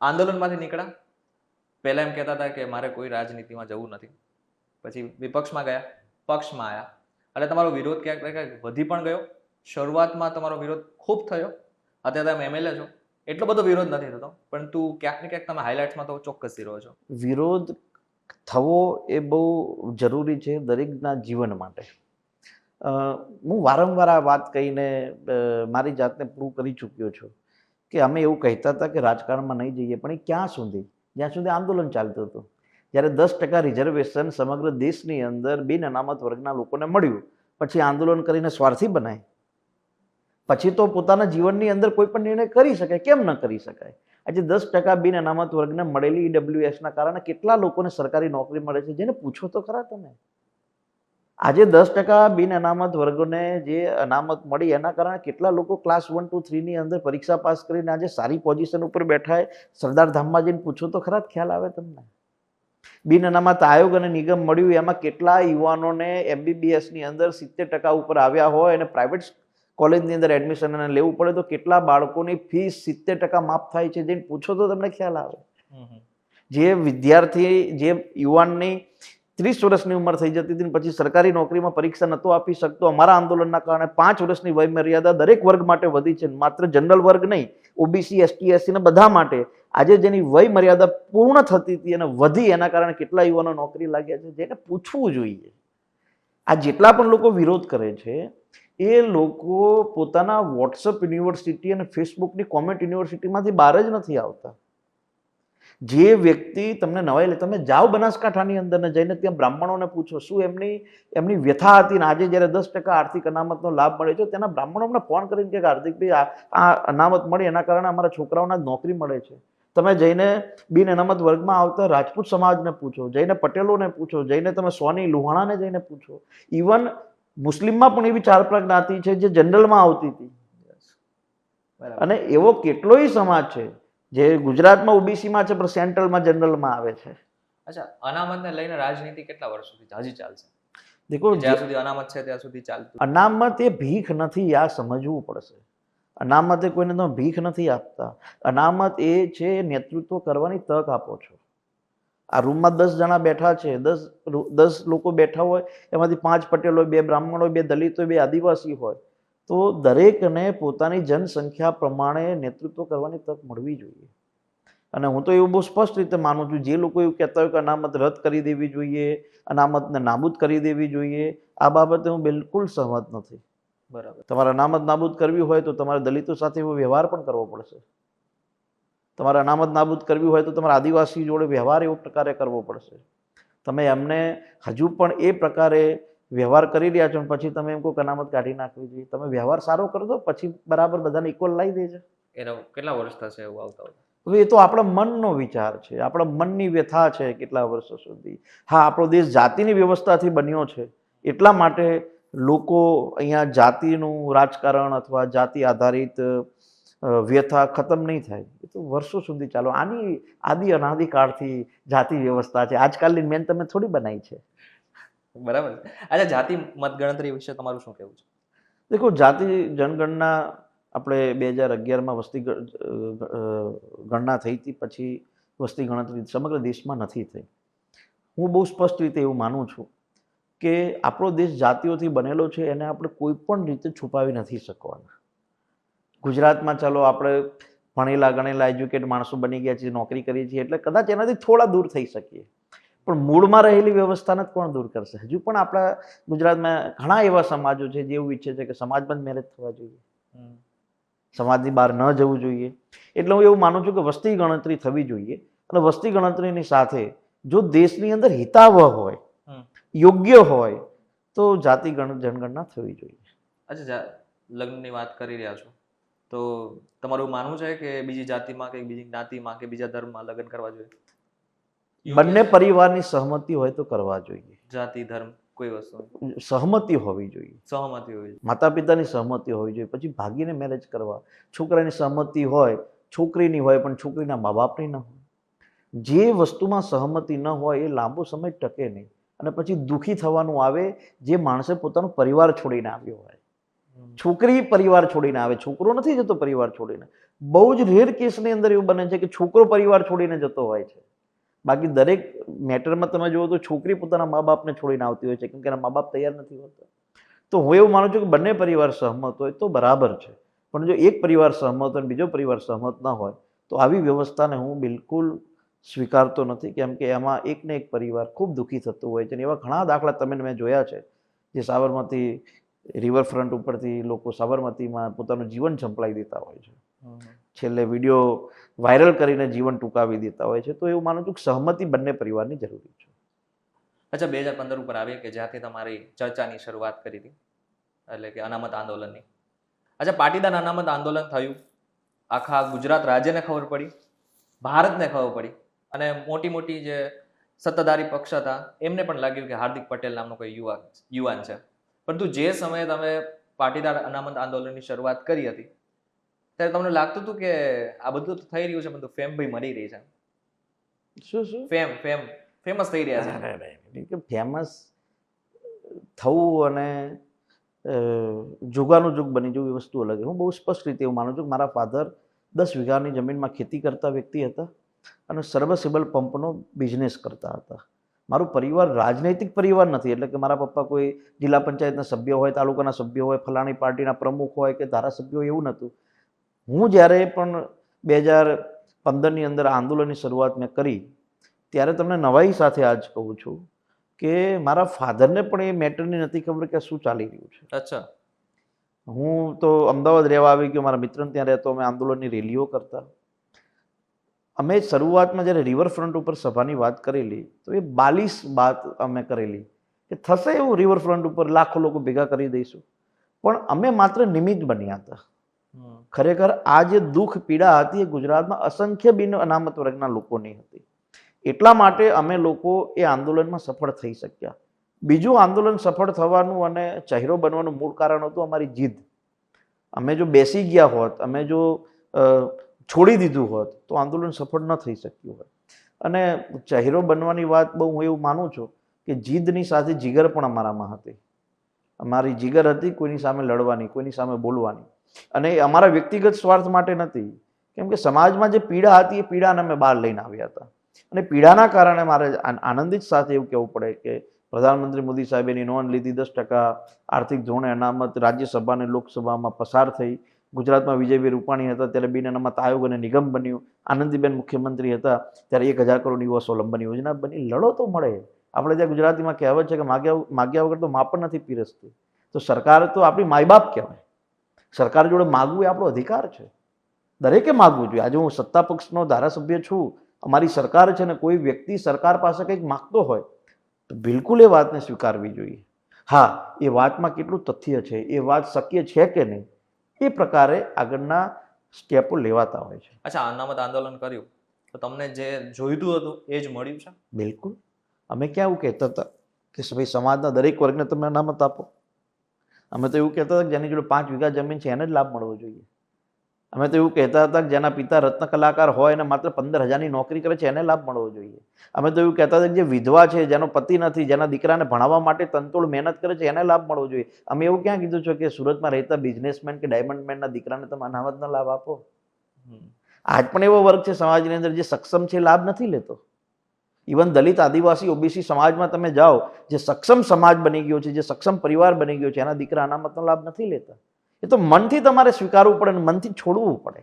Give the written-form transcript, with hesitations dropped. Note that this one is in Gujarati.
આંદોલનમાંથી નીકળ્યા, પહેલા એમ કહેતા હતા કે મારે કોઈ રાજનીતિમાં જવું નથી, પછી વિપક્ષમાં ગયા, પક્ષમાં આવ્યા, એટલે તમારો વિરોધ ક્યાંક ને ક્યાંક વધી પણ ગયો. શરૂઆતમાં તમારો વિરોધ ખૂબ થયો, અત્યારે તમે એમએલએ છો, એટલો બધો વિરોધ નથી થતો, પરંતુ ક્યાંક ને ક્યાંક તમે હાઇલાઇટ્સમાં તો ચોક્કસથી રહો છો. વિરોધ થવો એ બહુ જરૂરી છે દરેકના જીવન માટે. હું વારંવાર આ વાત કહીને મારી જાતને પ્રૂવ કરી ચૂક્યો છું કે અમે એવું કહેતા હતા કે રાજકારણમાં નહીં જઈએ, પણ એ ક્યાં સુધી? જ્યાં સુધી આંદોલન ચાલતું હતું. જ્યારે 10% રિઝર્વેશન સમગ્ર દેશની અંદર બિન અનામત વર્ગના લોકોને મળ્યું, પછી આંદોલન કરીને સ્વાર્થી બનાય? પછી તો પોતાના જીવનની અંદર કોઈ પણ નિર્ણય કરી શકાય, કેમ ન કરી શકાય? આજે 10% બિન અનામત વર્ગને મળેલી ઈડબ્લ્યુએસના કારણે કેટલા લોકોને સરકારી નોકરી મળે છે, જેને પૂછો તો ખરા તમે. આજે 10% બિન અનામત વર્ગોને જે અનામત મળી એના કારણે કેટલા લોકો ક્લાસ 1, 2, 3 ની અંદર પરીક્ષા પાસ કરીને આજે સારી પોઝિશન ઉપર બેઠા હોય. સરદાર ધામમાં જઈને પૂછો તો ખરા, ખ્યાલ આવે તમને. બિન અનામત આયોગ અને નિગમ મળ્યું, એમાં કેટલા યુવાનોને એમબીબીએસની અંદર 70% ઉપર આવ્યા હોય અને પ્રાઇવેટ કોલેજની અંદર એડમિશન લેવું પડે તો કેટલા બાળકોની ફીસ 70% માફ થાય છે, જઈને પૂછો તો તમને ખ્યાલ આવે. જે વિદ્યાર્થી, જે યુવાનની 30 વર્ષની ઉંમર થઈ જતી હતી પછી સરકારી નોકરીમાં પરીક્ષા નહોતો આપી શકતો, અમારા આંદોલનના કારણે 5 વર્ષની વય મર્યાદા દરેક વર્ગ માટે વધી છે, માત્ર જનરલ વર્ગ નહીં, ઓબીસી, એસટી, એસસી ને બધા માટે. આજે જેની વય મર્યાદા પૂર્ણ થતી હતી અને વધી, એના કારણે કેટલા યુવાનો નોકરી લાગ્યા છે, જેને પૂછવું જોઈએ. આ જેટલા પણ લોકો વિરોધ કરે છે એ લોકો પોતાના વોટ્સઅપ યુનિવર્સિટી અને ફેસબુકની કોમેન્ટ યુનિવર્સિટીમાંથી બહાર જ નથી આવતા. જે વ્યક્તિ તમને નવાઈ લે, તમે જાઓ બનાસકાંઠાની અંદર ને જઈને ત્યાં બ્રાહ્મણોને પૂછો શું એમની વ્યથા હતી, ને આજે જ્યારે 10% આર્થિક અનામતનો લાભ મળે છે, તેના બ્રાહ્મણો અમને ફોન કરીને કે હાર્દિકભાઈ આ અનામત મળી એના કારણે અમારા છોકરાઓના નોકરી મળે છે. તમે જઈને બિન અનામત વર્ગમાં આવતા રાજપૂત સમાજને પૂછો, જઈને પટેલોને પૂછો, જઈને તમે સોની લુહાણાને જઈને પૂછો. ઇવન મુસ્લિમમાં પણ એવી 4 જ્ઞાતિ છે જે જનરલમાં આવતી હતી, અને એવો કેટલોય સમાજ છે જે ગુજરાતમાં ઓબીસીમાં છે પણ સેન્ટ્રલમાં જનરલમાં આવે છે. અચ્છા, અનામતને લઈને રાજનીતિ કેટલા વર્ષોથી હજી ચાલશે? દેખો, જ્યાં સુધી અનામત છે ત્યાં સુધી ચાલતું. અનામત એ ભીખ નથી, આ સમજવું પડશે. અનામત એ કોઈને તમે ભીખ નથી આપતા. અનામત એ છે નેતૃત્વ કરવાની તક આપો છો. આ રૂમમાં 10 જણા બેઠા છે, 10 લોકો બેઠા હોય, એમાંથી 5 પટેલ હોય, 2 બ્રાહ્મણ હોય, 2 દલિત હોય, 2 આદિવાસી હોય, તો દરેકને પોતાની જનસંખ્યા પ્રમાણે નેતૃત્વ કરવાની તક મળવી જોઈએ. અને હું તો એવું બહુ સ્પષ્ટ રીતે માનું છું, જે લોકો એવું કહેતા હોય કે અનામત રદ કરી દેવી જોઈએ, અનામતને નાબૂદ કરી દેવી જોઈએ, આ બાબતે હું બિલકુલ સહમત નથી. બરાબર. તમારે અનામત નાબૂદ કરવી હોય તો તમારે દલિતો સાથે એવો વ્યવહાર પણ કરવો પડશે. તમારે અનામત નાબૂદ કરવી હોય તો તમારે આદિવાસી જોડે વ્યવહાર એવો પ્રકારે કરવો પડશે. તમે એમને હજુ પણ એ પ્રકારે વ્યવહાર કરી રહ્યા છો, પછી તમે એમ કહો કે અનામત કાઢી નાખવી જોઈએ. તમે વ્યવહાર સારો કરી દો, પછી બરાબર બધાને ઇક્વલ લાવી દેજો. એનો કેટલા વર્ષ થશે એવું આવતા? હવે એ તો આપણા મનનો વિચાર છે, આપણા મનની વ્યથા છે કેટલા વર્ષો સુધી. હા, આપણો દેશ જાતિની વ્યવસ્થાથી બન્યો છે, એટલા માટે લોકો અહીંયા જાતિનું રાજકારણ અથવા જાતિ આધારિત વ્યથા ખતમ નહીં થાય. એ તો વર્ષો સુધી ચાલો. આની આદિ અનાદિકાળથી જાતિ વ્યવસ્થા છે, આજકાલની મેન તમે થોડી બનાવી છે. બરાબર. અચ્છા, જાતિ મતગણતરી વિશે તમારું શું કહેવું છે? દેખો, જાતિ જનગણના આપણે 2011માં વસ્તી ગણના થઈ હતી, પછી વસ્તી ગણતરી સમગ્ર દેશમાં નથી થઈ. હું બહુ સ્પષ્ટ રીતે એવું માનું છું કે આપણો દેશ જાતિઓથી બનેલો છે, એને આપણે કોઈ પણ રીતે છુપાવી નથી શકવાના. ગુજરાતમાં ચાલો આપણે ભણેલા ગણેલા એજ્યુકેટ માણસો બની ગયા છીએ, નોકરી કરીએ છીએ, એટલે કદાચ એનાથી થોડા દૂર થઈ શકીએ, પણ મૂળમાં રહેલી વ્યવસ્થાને કોણ દૂર કરશે? હજુ પણ આપણા ગુજરાતમાં ઘણા એવા સમાજો છે જે એવું ઈચ્છે છે કે સમાજમાં જ મેરેજ થવા જોઈએ, સમાજની બહાર ન જવું જોઈએ. એટલે હું એવું માનું છું કે વસ્તી ગણતરી થવી જોઈએ, અને વસ્તી ગણતરીની સાથે જો દેશની અંદર હિતાવહ હોય, યોગ્ય હોય, તો જાતિ જનગણના થવી જોઈએ. અચ્છા, લગ્નની વાત કરી રહ્યા છો, તો તમારું માનવું છે કે બીજી જાતિમાં કે બીજી જ્ઞાતિમાં કે બીજા ધર્મમાં લગ્ન કરવા જોઈએ? બંને પરિવારની સહમતિ હોય તો કરવા જોઈએ. જાતિ ધર્મ કોઈ વસ્તુ સહમતિ હોવી જોઈએ, સહમતિ હોવી જોઈએ, માતા પિતાની સહમતિ હોવી જોઈએ, પછી ભાગીને મેરેજ કરવા. છોકરાની સહમતિ હોય, છોકરીની હોય, પણ છોકરીના મા બાપની ન હોય. જે વસ્તુમાં સહમતિ ન હોય એ લાંબો સમય ટકે નહીં, અને પછી દુઃખી થવાનું આવે જે માણસે પોતાનો પરિવાર છોડીને આવ્યો હોય. છોકરી પરિવાર છોડીને આવે, છોકરો નથી જતો પરિવાર છોડીને. બહુ જ રેર કેસની અંદર એવું બને છે કે છોકરો પરિવાર છોડીને જતો હોય છે. બાકી દરેક મેટરમાં તમે જુઓ તો છોકરી પોતાના મા બાપને છોડીને આવતી હોય છે, કેમ કે એના મા બાપ તૈયાર નથી હોતા. તો હું એવું માનું છું કે બંને પરિવાર સહમત હોય તો બરાબર છે, પણ જો એક પરિવાર સહમત હોય અને બીજો પરિવાર સહમત ના હોય તો આવી વ્યવસ્થાને હું બિલકુલ સ્વીકારતો નથી, કેમ કે એમાં એકને એક પરિવાર ખૂબ દુઃખી થતું હોય છે. અને એવા ઘણા દાખલા તમે મેં જોયા છે, જે સાબરમતી રિવરફ્રન્ટ ઉપરથી લોકો સાબરમતીમાં પોતાનું જીવન સંપલાવી દેતા હોય છે, છેલ્લે વિડીયો વાયરલ કરીને જીવન ટૂંકાવી દેતા હોય છે. તો એવું માનું છું કે સહમતિ બંને પરિવારની જરૂરી છે. અચ્છા, 2015 ઉપર આવીએ કે જ્યાંથી તમારી ચર્ચાની શરૂઆત કરી હતી, એટલે કે અનામત આંદોલનની. અચ્છા, પાટીદાર અનામત આંદોલન થયું, આખા ગુજરાત રાજ્યને ખબર પડી, ભારતને ખબર પડી, અને મોટી મોટી જે સત્તાધારી પક્ષ હતા એમને પણ લાગ્યું કે હાર્દિક પટેલ નામનો કોઈ યુવાન છે. પરંતુ જે સમયે તમે પાટીદાર અનામત આંદોલનની શરૂઆત કરી હતી ત્યારે તમને લાગતું હતું કે આ બધું તો થઈ રહ્યું છે, બધું ફેમ ભાઈ મળી રહી છે, શું ફેમસ થઈ રહ્યા છે? ફેમસ થવું અને જુગાનું જુગ બની જવું એ વસ્તુ અલગ. હું બહુ સ્પષ્ટ રીતે એવું માનું છું કે મારા ફાધર 10 વીઘાની જમીનમાં ખેતી કરતા વ્યક્તિ હતા અને સર્વસિબલ પંપનો બિઝનેસ કરતા હતા. મારું પરિવાર રાજનૈતિક પરિવાર નથી, એટલે કે મારા પપ્પા કોઈ જિલ્લા પંચાયતના સભ્ય હોય, તાલુકાના સભ્ય હોય, ફલાણી પાર્ટીના પ્રમુખ હોય કે ધારાસભ્ય હોય, એવું નહોતું. હું જ્યારે પણ 2015ની અંદર આંદોલનની શરૂઆત મેં કરી ત્યારે તમને નવાઈ સાથે આજ કહું છું કે મારા ફાધરને પણ એ મેટરની નથી ખબર કે શું ચાલી રહ્યું છે. અચ્છા. હું તો અમદાવાદ રહેવા આવી ગયો, મારા મિત્રને ત્યાં રહેતો, અમે આંદોલનની રેલીઓ કરતા. અમે શરૂઆતમાં જ્યારે રિવરફ્રન્ટ ઉપર સભાની વાત કરેલી તો એ 42 વાત અમે કરેલી કે થશે એવું, રિવરફ્રન્ટ ઉપર લાખો લોકો ભેગા કરી દઈશું, પણ અમે માત્ર નિમિત્ત બન્યા હતા. ખરેખર આ જે દુઃખ પીડા હતી એ ગુજરાતમાં અસંખ્ય બિન અનામત વર્ગના લોકોની હતી. એટલા માટે અમે લોકો એ આંદોલનમાં સફળ થઈ શક્યા. બીજું આંદોલન સફળ થવાનું અને ચહેરો બનવાનું મૂળ કારણ હતું અમારી જીદ. અમે જો બેસી ગયા હોત, અમે જો છોડી દીધું હોત તો આંદોલન સફળ ન થઈ શક્યું હોત. અને ચહેરો બનવાની વાત બહુ હું એવું માનું છું કે જીદની સાથે જીગર પણ અમારામાં હતી. અમારી જીગર હતી કોઈની સામે લડવાની, કોઈની સામે બોલવાની, અને એ અમારા વ્યક્તિગત સ્વાર્થ માટે નથી, કેમ કે સમાજમાં જે પીડા હતી એ પીડાને અમે બહાર લઈને આવ્યા હતા. અને પીડાના કારણે મારે આનંદિત સાથે એવું કહેવું પડે કે પ્રધાનમંત્રી મોદી સાહેબે એની નોંધ લીધી, 10% આર્થિક ધોરણે અનામત રાજ્યસભા અને લોકસભામાં પસાર થઈ. ગુજરાતમાં વિજયભાઈ રૂપાણી હતા ત્યારે બિન અનામત આયોગ અને નિગમ બન્યું. આનંદીબેન મુખ્યમંત્રી હતા ત્યારે 1000 કરોડ યુવા સ્વલંબન યોજના બની. લડો તો મળે. આપણે ત્યાં ગુજરાતીમાં કહેવત છે કે માગ્યા વગર તો મા પણ નથી પીરસતી. તો સરકાર તો આપણી માય બાપ કહેવાય. સરકાર જોડે માગવું એ આપણો અધિકાર છે, દરેકે માગવું જોઈએ. આજે હું સત્તા પક્ષનો ધારાસભ્ય છું, અમારી સરકાર છે, ને કોઈ વ્યક્તિ સરકાર પાસે કંઈક માગતો હોય તો બિલકુલ એ વાતને સ્વીકારવી જોઈએ. હા, એ વાતમાં કેટલું તથ્ય છે, એ વાત શક્ય છે કે નહીં, એ પ્રકારે આગળના સ્ટેપો લેવાતા હોય છે. અચ્છા, અનામત આંદોલન કર્યું તો તમને જે જોઈતું હતું એ જ મળ્યું છે? બિલકુલ. અમે ક્યાં એવું કહેતા હતા કે ભાઈ સમાજના દરેક વર્ગને તમે અનામત આપો. અમે તો એવું કહેતા હતા કે જેની જોડે 5 વીઘા જમીન છે એને જ લાભ મળવો જોઈએ. અમે તો એવું કહેતા હતા કે જેના પિતા રત્ન કલાકાર હોય અને માત્ર 15,000ની નોકરી કરે છે એને લાભ મળવો જોઈએ. અમે તો એવું કહેતા હતા કે જે વિધવા છે, જેનો પતિ નથી, જેના દીકરાને ભણાવવા માટે તનતોડ મહેનત કરે છે એને લાભ મળવો જોઈએ. અમે એવું ક્યાં કીધું છે કે સુરતમાં રહેતા બિઝનેસમેન કે ડાયમંડ મેનના દીકરાને તમે અનામતનો લાભ આપો. આજ પણ એવો વર્ગ છે સમાજની અંદર જે સક્ષમ છે, લાભ નથી લેતો. ઇવન દલિત, આદિવાસી, ઓબીસી સમાજમાં તમે જાઓ, જે સક્ષમ સમાજ બની ગયો છે, જે સક્ષમ પરિવાર બની ગયો છે, એના દીકરા અનામતનો લાભ નથી લેતા. એ તો મનથી તમારે સ્વીકારવું પડે અને મનથી છોડવું પડે.